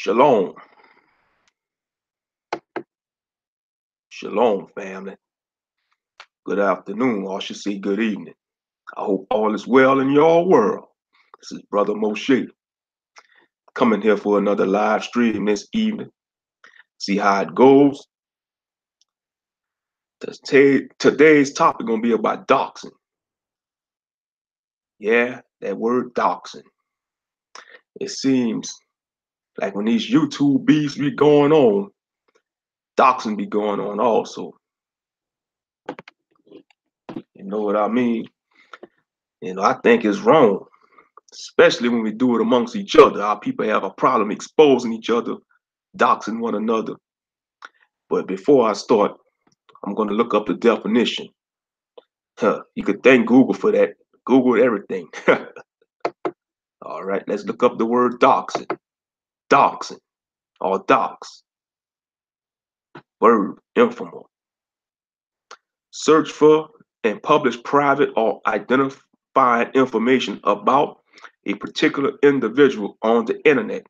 Shalom. Shalom, family. Good afternoon, or I should say good evening. I hope all is well in your world. This is Brother Moshe coming here for another live stream this evening. See how it goes. Today's topic going to be about doxing. Yeah, that word doxing. It seems like when these YouTube beefs be going on, doxing be going on also. You know what I mean? I think it's wrong, especially when we do it amongst each other. Our people have a problem exposing each other, doxing one another. But before I start, I'm going to look up the definition. You could thank Google for that. Google everything. All right, let's look up the word doxing. Doxing or dox. Verb, informal. Search for and publish private or identifying information about a particular individual on the internet,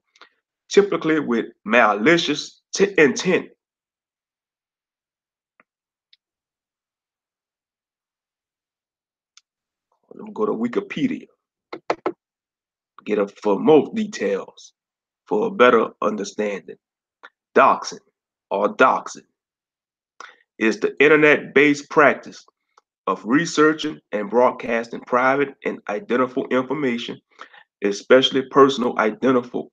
typically with malicious intent. Let me go to Wikipedia. Get up for more details for a better understanding. Doxing or doxing is the internet-based practice of researching and broadcasting private and identifiable information, especially personal identifiable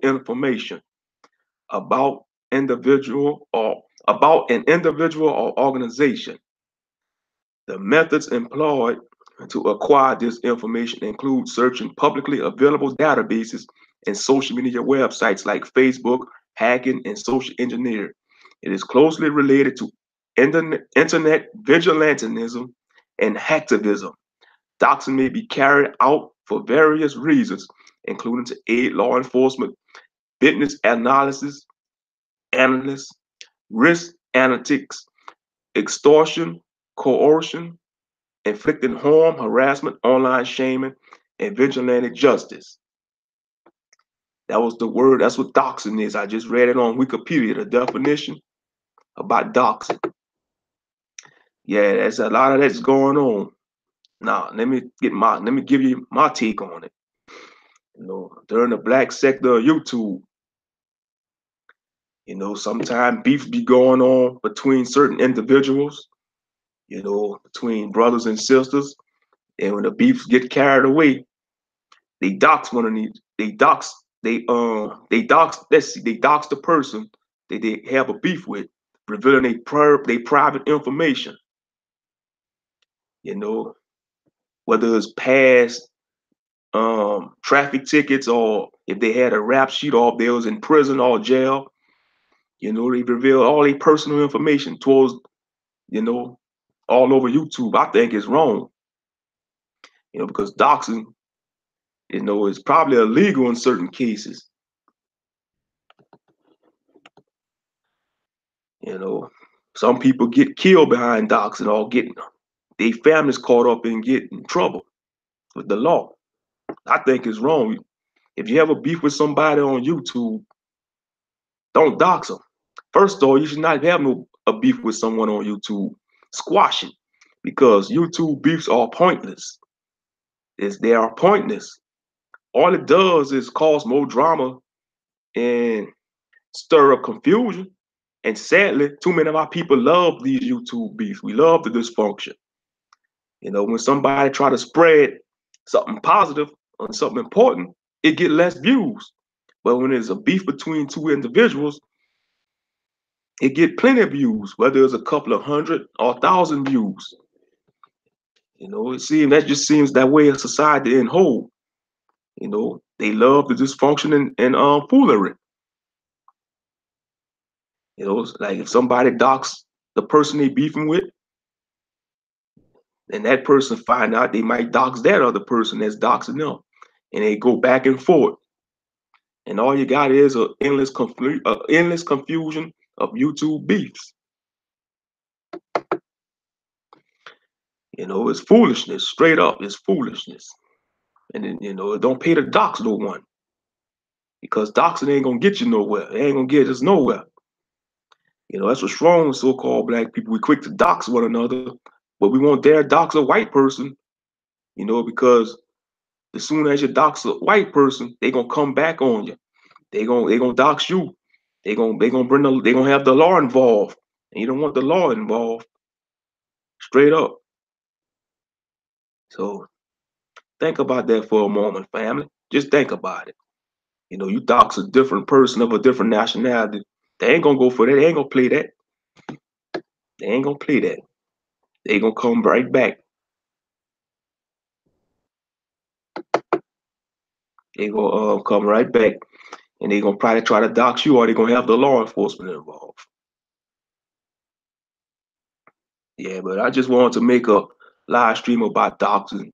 information about about an individual or organization. The methods employed to acquire this information include searching publicly available databases and social media websites like Facebook, hacking, and social engineering. It is closely related to internet vigilantism and hacktivism. Doxing may be carried out for various reasons, including to aid law enforcement, business analysts, risk analytics, extortion, coercion, inflicting harm, harassment, online shaming, and vigilante justice. That was the word. That's what doxing is. I just read it on Wikipedia, the definition about doxing. Yeah, there's a lot of that's going on. Now, let me give you my take on it. During the black sector of YouTube, sometimes beef be going on between certain individuals, between brothers and sisters. And when the beefs get carried away, they dox one of these. They dox the person that they have a beef with, revealing their private information. Whether it's past traffic tickets, or if they had a rap sheet, or if they was in prison or jail. They reveal all their personal information towards, all over YouTube. I think it's wrong, because doxing, is probably illegal in certain cases. Some people get killed behind doxing, or getting their families caught up and get in trouble with the law. I think it's wrong. If you have a beef with somebody on YouTube, don't dox them. First of all, you should not have a beef with someone on YouTube. Squash it, because YouTube beefs are pointless. They are pointless. All it does is cause more drama and stir up confusion. And sadly, too many of our people love these YouTube beefs. We love the dysfunction. When somebody try to spread something positive or something important, it get less views. But when there's a beef between two individuals, it get plenty of views, whether it's a couple of hundred or 1,000 views. That just seems that way in society in whole. They love the dysfunction and foolery. Like if somebody dox the person they beefing with, and that person find out, they might dox that other person that's doxing them, and they go back and forth. And all you got is an endless confusion of YouTube beefs. It's foolishness, straight up. It's foolishness. And then, it don't pay to dox no one. because doxing ain't gonna get you nowhere. It ain't gonna get us nowhere. That's what's wrong with so-called black people. We quick to dox one another, but we won't dare dox a white person, because as soon as you dox a white person, they gonna come back on you. They gonna dox you. They gonna have the law involved. And you don't want the law involved. Straight up. So think about that for a moment, family. Just think about it. You dox a different person of a different nationality. They ain't gonna go for that. They ain't gonna play that. They ain't gonna play that. They gonna come right back. They gonna come right back, and they gonna probably try to dox you, or they gonna have the law enforcement involved. Yeah, but I just wanted to make a live stream about doxing.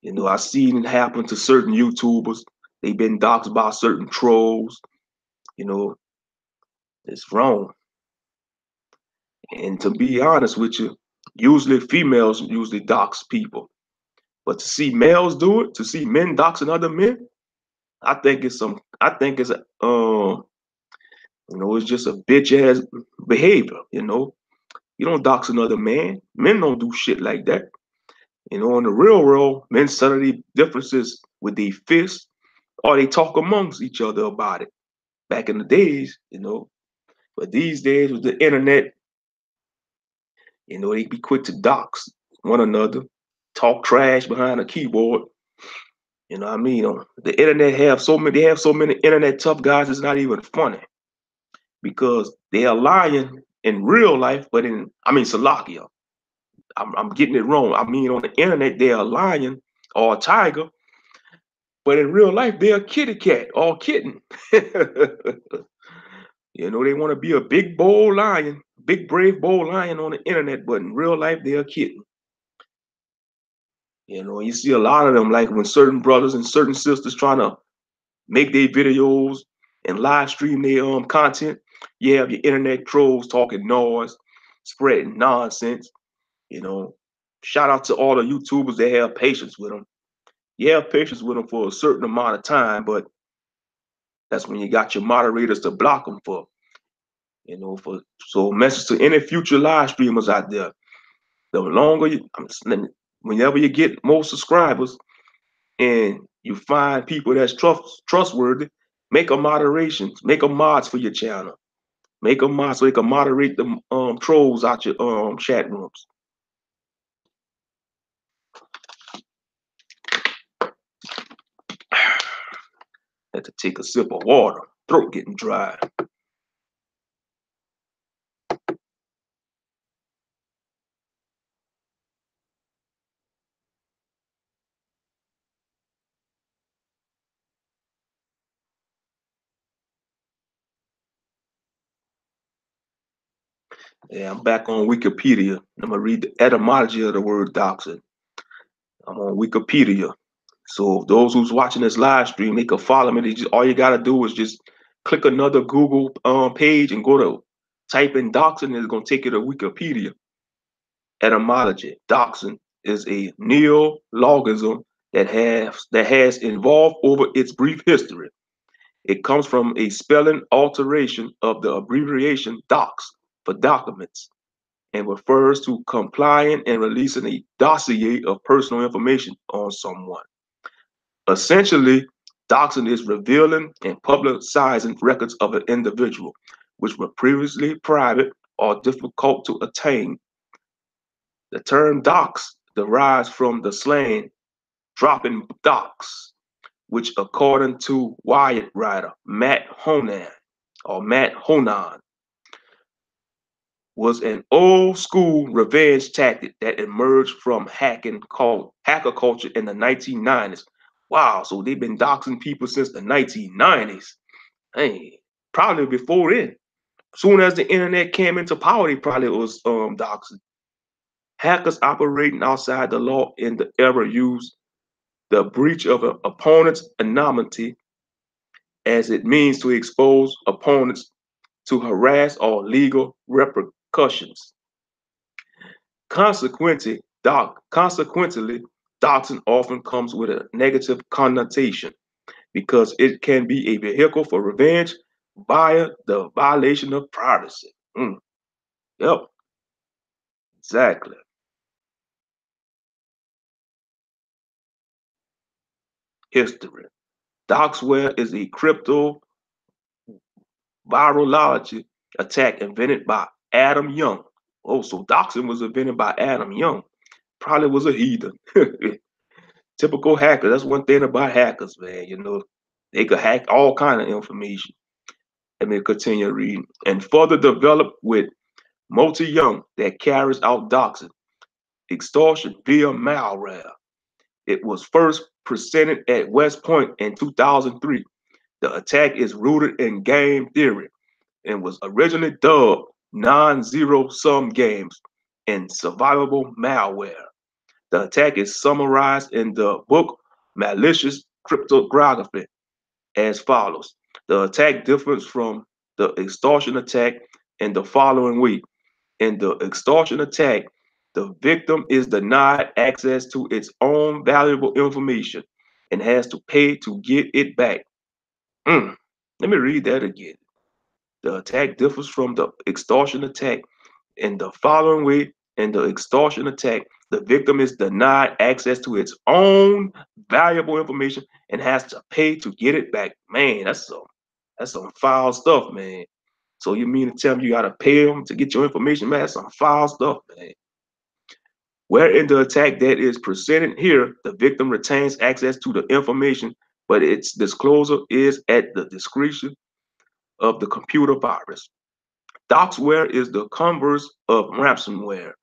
I seen it happen to certain YouTubers. They've been doxed by certain trolls. You know, it's wrong. And to be honest with you, usually females usually dox people. But to see males do it, to see men doxing other men, it's just a bitch ass behavior. You don't dox another man. Men don't do shit like that. In the real world, men settle their differences with their fists, or they talk amongst each other about it. Back in the days, but these days with the internet, they be quick to dox one another, talk trash behind a keyboard. You know what I mean? The internet they have so many internet tough guys. It's not even funny because they are lying in real life, but Salakia. I'm getting it wrong. I mean, on the internet they are lion or a tiger, but in real life they're a kitty cat or kitten. They want to be a big bold lion, big brave bold lion on the internet, but in real life they're a kitten. You see a lot of them, like when certain brothers and certain sisters trying to make their videos and live stream their content. You have your internet trolls talking noise, spreading nonsense. You know, Shout out to all the YouTubers that have patience with them. You have patience with them for a certain amount of time, but that's when you got your moderators to block them for. So message to any future live streamers out there. The longer whenever you get more subscribers and you find people that's trustworthy, make a moderations, make a mods for your channel. Make a mod so they can moderate the trolls out your chat rooms. Had to take a sip of water. Throat getting dry. Yeah, I'm back on Wikipedia. I'm gonna read the etymology of the word doxing. I'm on Wikipedia. So those who's watching this live stream, they can follow me. All you gotta do is just click another Google page and go to type in doxing, and it's gonna take you to Wikipedia. Etymology. Doxing is a neologism that has evolved over its brief history. It comes from a spelling alteration of the abbreviation docs for documents and refers to complying and releasing a dossier of personal information on someone. Essentially, doxing is revealing and publicizing records of an individual, which were previously private or difficult to attain. The term dox derives from the slang dropping docs, which according to Wyatt writer Matt Honan, was an old school revenge tactic that emerged from hacker culture in the 1990s. Wow, so they've been doxing people since the 1990s. Hey, probably before then. Soon as the internet came into power, they probably was doxing. Hackers operating outside the law in the era used the breach of an opponent's anonymity as it means to expose opponents to harass or legal repercussions. Consequently, doxing often comes with a negative connotation. because it can be a vehicle for revenge via the violation of privacy. Yep, exactly. History. Doxware is a crypto virology attack invented by Adam Young. Oh, so doxing was invented by Adam Young. Probably was a heathen. Typical hacker. That's one thing about hackers, man. They could hack all kind of information. Let me continue reading. And further developed with Multi Young that carries out doxing, extortion via malware. It was first presented at West Point in 2003. The attack is rooted in game theory and was originally dubbed non-zero sum games and survivable malware. The attack is summarized in the book Malicious Cryptography as follows. The attack differs from the extortion attack in the following way. In the extortion attack, the victim is denied access to its own valuable information and has to pay to get it back. Let me read that again. The attack differs from the extortion attack in the following way. In the extortion attack, the victim is denied access to its own valuable information and has to pay to get it back. Man, that's some foul stuff, man. So you mean to tell me you gotta pay them to get your information, man? That's some foul stuff, man. Where in the attack that is presented here, the victim retains access to the information, but its disclosure is at the discretion of the computer virus. Doxware is the converse of ransomware,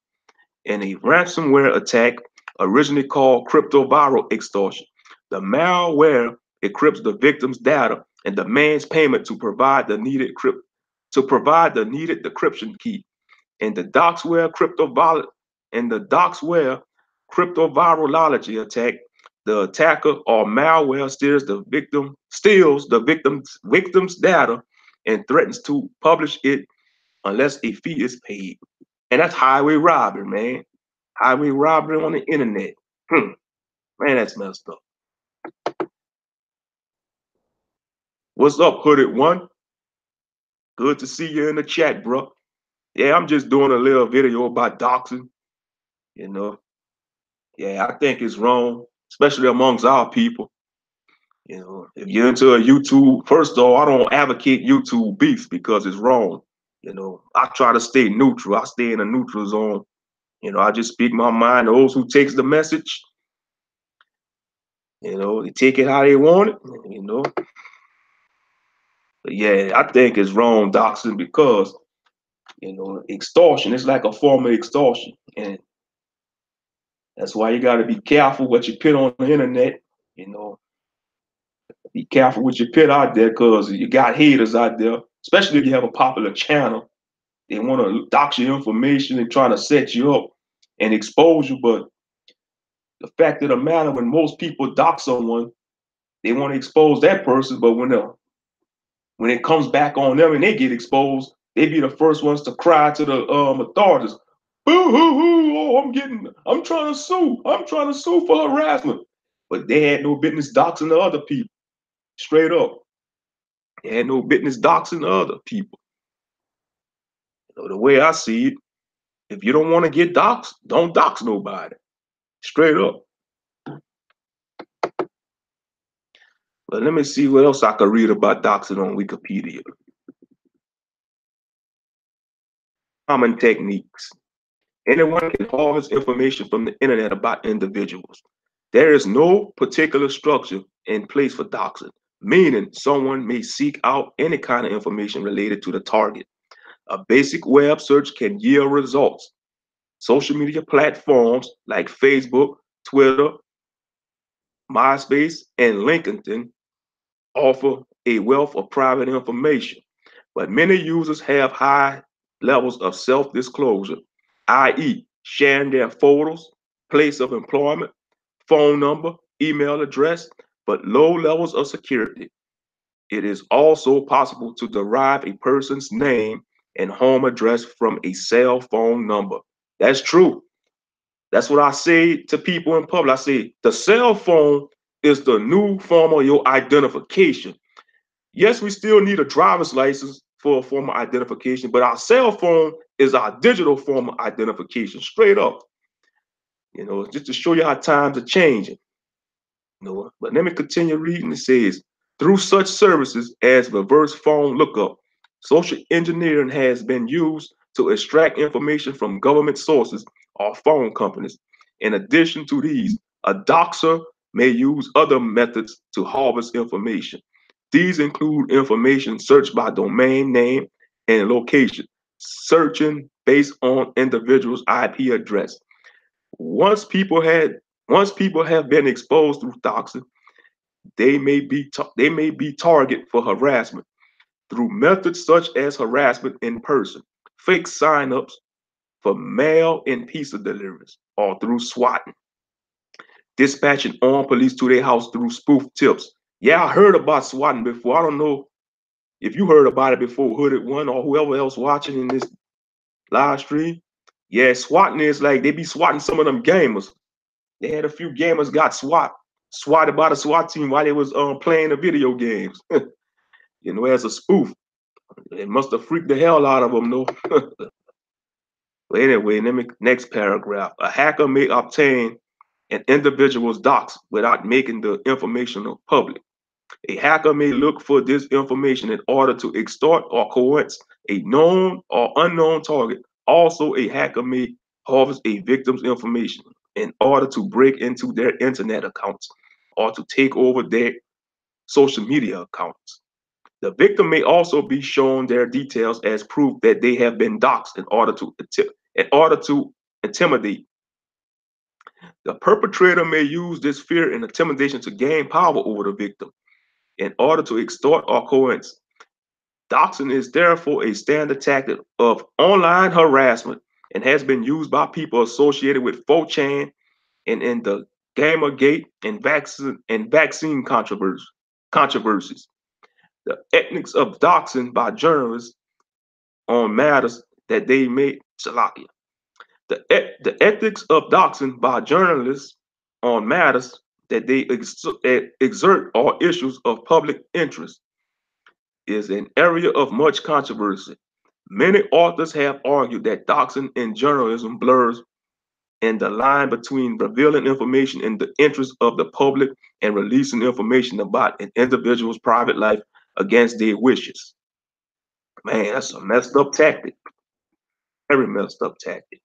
and a ransomware attack, originally called cryptoviral extortion. The malware encrypts the victim's data and demands payment to provide the needed decryption key. In the Doxware cryptovirology attack, the attacker or malware steals the victim's data and threatens to publish it unless a fee is paid. And that's highway robbery, man. Highway robbery on the internet. Man, that's messed up. What's up, Hooded One? Good to see you in the chat, bro. Yeah, I'm just doing a little video about doxing. You know, yeah, I think it's wrong, especially amongst our people. If you're into a YouTube, first of all, I don't advocate YouTube beef because it's wrong. I try to stay neutral. I stay in a neutral zone. I just speak my mind. Those who takes the message, they take it how they want it. But yeah, I think it's wrong, doxing, because extortion. It's like a form of extortion, and that's why you got to be careful what you put on the internet. You know, be careful what you put out there because you got haters out there, especially if you have a popular channel. They want to dox your information and try to set you up and expose you. But the fact of the matter, when most people dox someone, they want to expose that person. But when it comes back on them and they get exposed, they be the first ones to cry to the authorities. Boo hoo hoo! Oh, I'm trying to sue. I'm trying to sue for harassment. But they had no business doxing the other people. Straight up, they had no business doxing the other people. The way I see it, if you don't want to get doxed, don't dox nobody. Straight up. But let me see what else I could read about doxing on Wikipedia. Common techniques. Anyone can harvest information from the internet about individuals. There is no particular structure in place for doxing, meaning someone may seek out any kind of information related to the target. A basic web search can yield results. Social media platforms like Facebook, Twitter, MySpace, and LinkedIn offer a wealth of private information, but many users have high levels of self-disclosure, i.e., sharing their photos, place of employment, phone number, email address, but low levels of security. It is also possible to derive a person's name and home address from a cell phone number. That's true. That's what I say to people in public. I say the cell phone is the new form of your identification. Yes, we still need a driver's license for a form of identification, but our cell phone is our digital form of identification, straight up. Just to show you how times are changing. But let me continue reading. It says, through such services as reverse phone lookup, social engineering has been used to extract information from government sources or phone companies. In addition to these, a doxer may use other methods to harvest information. These include information searched by domain name and location, searching based on individuals' IP address. Once people had once people have been exposed through doxing, they may be target for harassment through methods such as harassment in person, fake signups for mail and pizza deliveries, or through swatting, dispatching armed police to their house through spoof tips. Yeah, I heard about swatting before. I don't know if you heard about it before, Hooded One or whoever else watching in this live stream. Yeah, swatting is like they be swatting some of them gamers. They had a few gamers got swatted by the SWAT team while they was playing the video games. As a spoof. It must have freaked the hell out of them, though. But anyway, let me next paragraph. A hacker may obtain an individual's docs without making the information public. A hacker may look for this information in order to extort or coerce a known or unknown target. Also, a hacker may harvest a victim's information in order to break into their internet accounts or to take over their social media accounts. The victim may also be shown their details as proof that they have been doxxed in order to intimidate. The perpetrator may use this fear and intimidation to gain power over the victim in order to extort or coerce. Doxing is therefore a standard tactic of online harassment and has been used by people associated with 4chan and in the Gamergate and vaccine controversies. The ethics of doxing by journalists on matters that they may Salakia. The ethics of doxing by journalists on matters that they exert or issues of public interest is an area of much controversy. Many authors have argued that doxing in journalism blurs in the line between revealing information in the interest of the public and releasing information about an individual's private life against their wishes. Man, that's a messed up tactic. Very messed up tactic.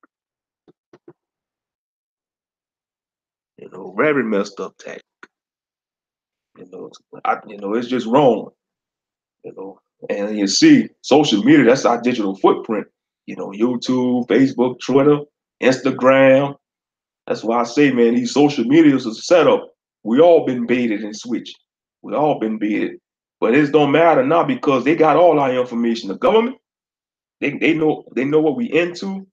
Very messed up tactic. It's just wrong. And you see, social media, that's our digital footprint. YouTube, Facebook, Twitter, Instagram. That's why I say, man, these social medias are set up. We all been baited and switched. We all been baited. But it don't matter now because they got all our information. The government, they know what we into.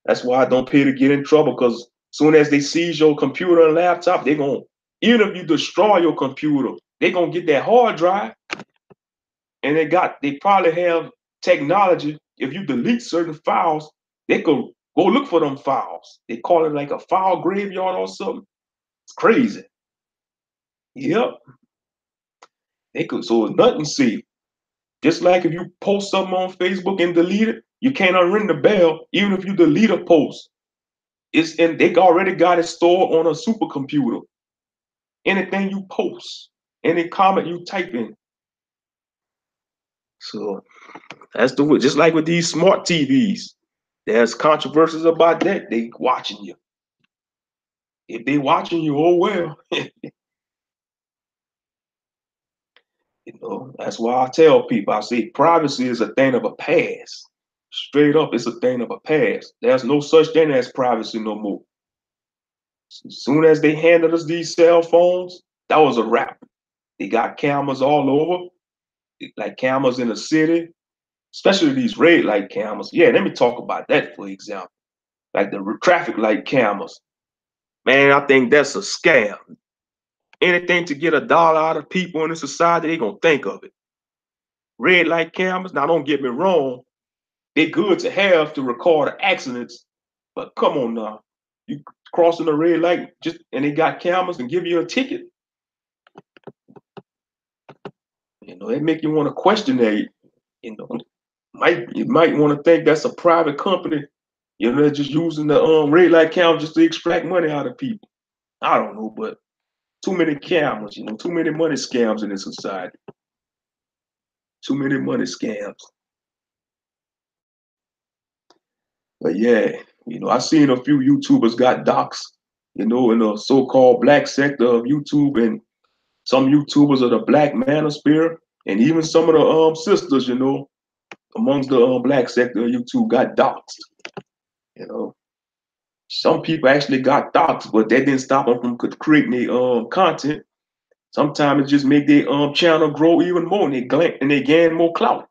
That's why I don't pay to get in trouble because soon as they seize your computer and laptop, they gonna, even if you destroy your computer, they gonna get that hard drive and they probably have technology. If you delete certain files, they could go look for them files. They call it like a file graveyard or something. It's crazy. Yep. They could, so it's nothing safe. Just like if you post something on Facebook and delete it, you can't unring the bell, even if you delete a post. They already got it stored on a supercomputer. Anything you post, any comment you type in. So that's just like with these smart TVs. There's controversies about that. They watching you. If they watching you, oh well. That's why I tell people, I say privacy is a thing of a past. Straight up, it's a thing of a past. There's no such thing as privacy no more. As soon as they handed us these cell phones, that was a wrap. They got cameras all over, like cameras in the city, especially these red light cameras. Yeah, let me talk about that, for example. Like the traffic light cameras. Man, I think that's a scam. Anything to get a dollar out of people in the society, they gonna think of it. Red light cameras, now don't get me wrong, they're good to have to record accidents, but come on now. You crossing the red light just and they got cameras and give you a ticket. It make you want to question that. You know, you might want to think that's a private company. They're just using the red light camera just to extract money out of people. I don't know, but too many cameras. Too many money scams in this society. Too many money scams. But yeah, I seen a few YouTubers got doxxed, in the so-called black sector of YouTube, and some YouTubers of the black manosphere, and even some of the sisters, amongst the black sector of YouTube got doxxed. You know, some people actually got doxxed, but that didn't stop them from creating their content. Sometimes it just make their channel grow even more, and they gain more clout.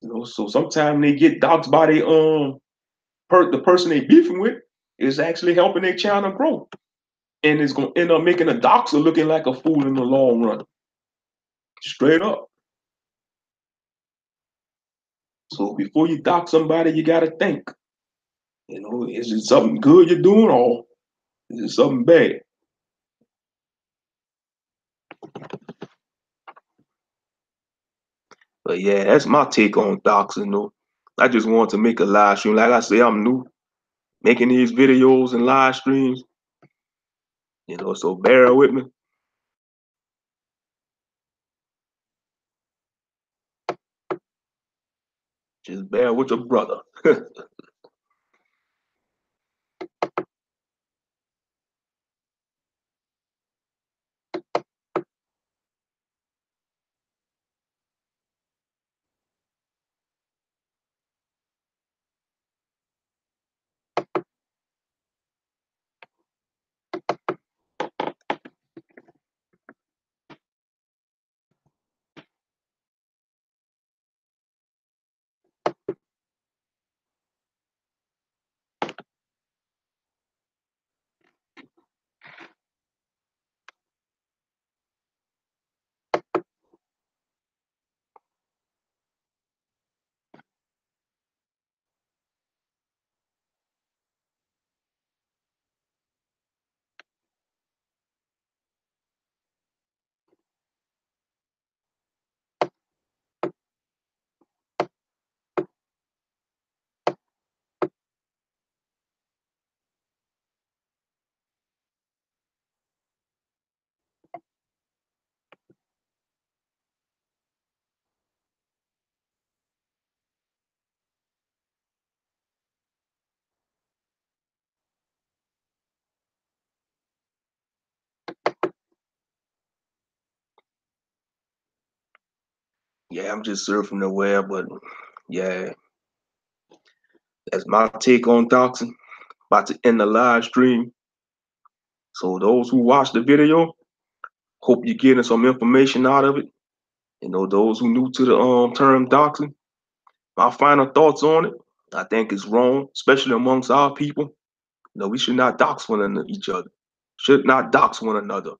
So sometimes they get doxxed by the person they beefing with is actually helping their channel grow, and it's gonna end up making a doxer looking like a fool in the long run. Straight up. So before you dox somebody, you gotta think. Is it something good you're doing, or is it something bad? But yeah, that's my take on doxing though. I just want to make a live stream. Like I say, I'm new making these videos and live streams, so bear with me. Just bear with your brother. Yeah, I'm just surfing the web, but yeah, that's my take on doxing. About to end the live stream. So those who watch the video, hope you're getting some information out of it. Those who new to the term doxing, my final thoughts on it, I think it's wrong, especially amongst our people. We should not dox each other. Should not dox one another.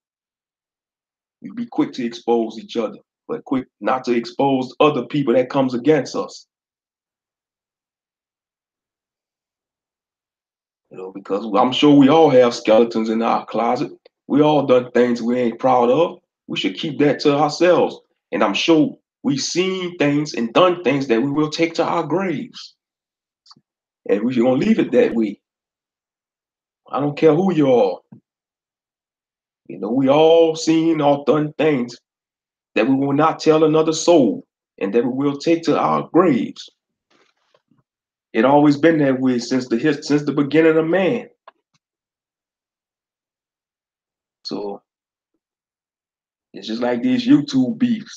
We be quick to expose each other, but quick not to expose other people that comes against us. Because I'm sure we all have skeletons in our closet. We all done things we ain't proud of. We should keep that to ourselves. And I'm sure we've seen things and done things that we will take to our graves. And we're gonna leave it that way. I don't care who you are. We all seen or done things that we will not tell another soul and that we will take to our graves. It always been that way since the beginning of man. So it's just like these YouTube beefs.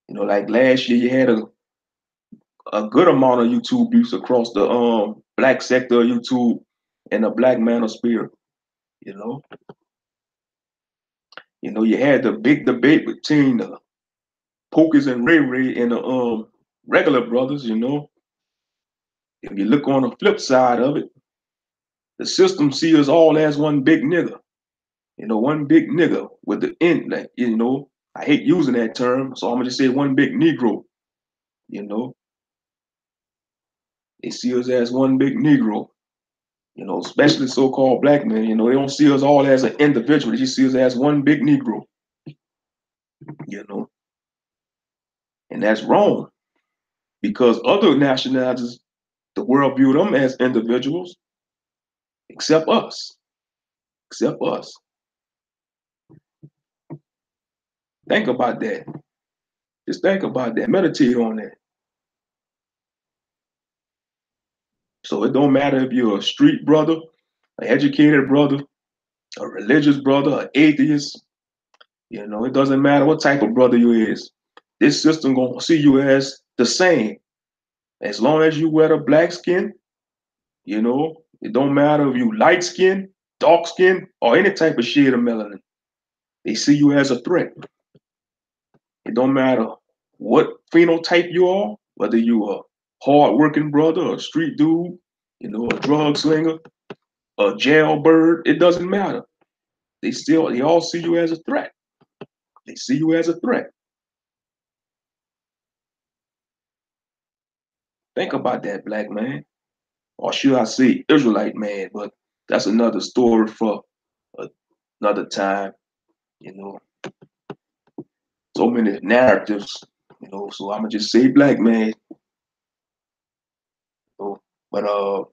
Like last year you had a good amount of YouTube beefs across the black sector of YouTube and the black manosphere. You know, you had the big debate between the Pokers and Ray Ray and the regular brothers. If you look on the flip side of it, the system sees us all as one big nigga. One big nigga with the end. Like, I hate using that term, so I'm gonna just say one big Negro. You know, they see us as one big Negro. Especially so-called black men, they don't see us all as an individual. They just see us as one big Negro, you know, and that's wrong because other nationalities, the world view them as individuals, except us, except us. Think about that. Just think about that. Meditate on that. So it don't matter if you're a street brother, an educated brother, a religious brother, an atheist. It doesn't matter what type of brother you is. This system gonna see you as the same. As long as you wear the black skin, it don't matter if you light skin, dark skin, or any type of shade of melanin. They see you as a threat. It don't matter what phenotype you are, whether you a hard-working brother, a street dude, a drug slinger, a jailbird. It doesn't matter. They all see you as a threat. They see you as a threat. Think about that, black man. Or should I say Israelite man, but that's another story for another time, you know. So many narratives, so I'ma just say black man. But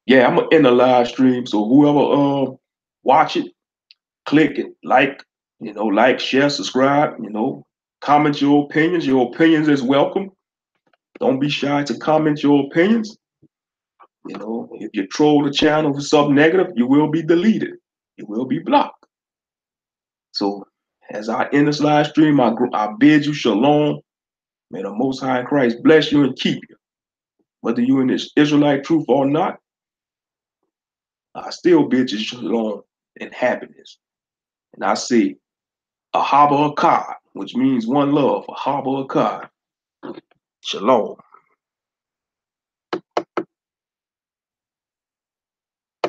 yeah, I'm in the live stream. So whoever watch it, click it, like, share, subscribe, comment your opinions. Your opinions is welcome. Don't be shy to comment your opinions. If you troll the channel for something negative, you will be deleted. You will be blocked. So as I end this live stream, I bid you shalom. May the Most High in Christ bless you and keep you. Whether you in this Israelite truth or not, I still bid you shalom and happiness. And I say, Ahaba Akkad, which means one love, Ahaba Akkad. Shalom.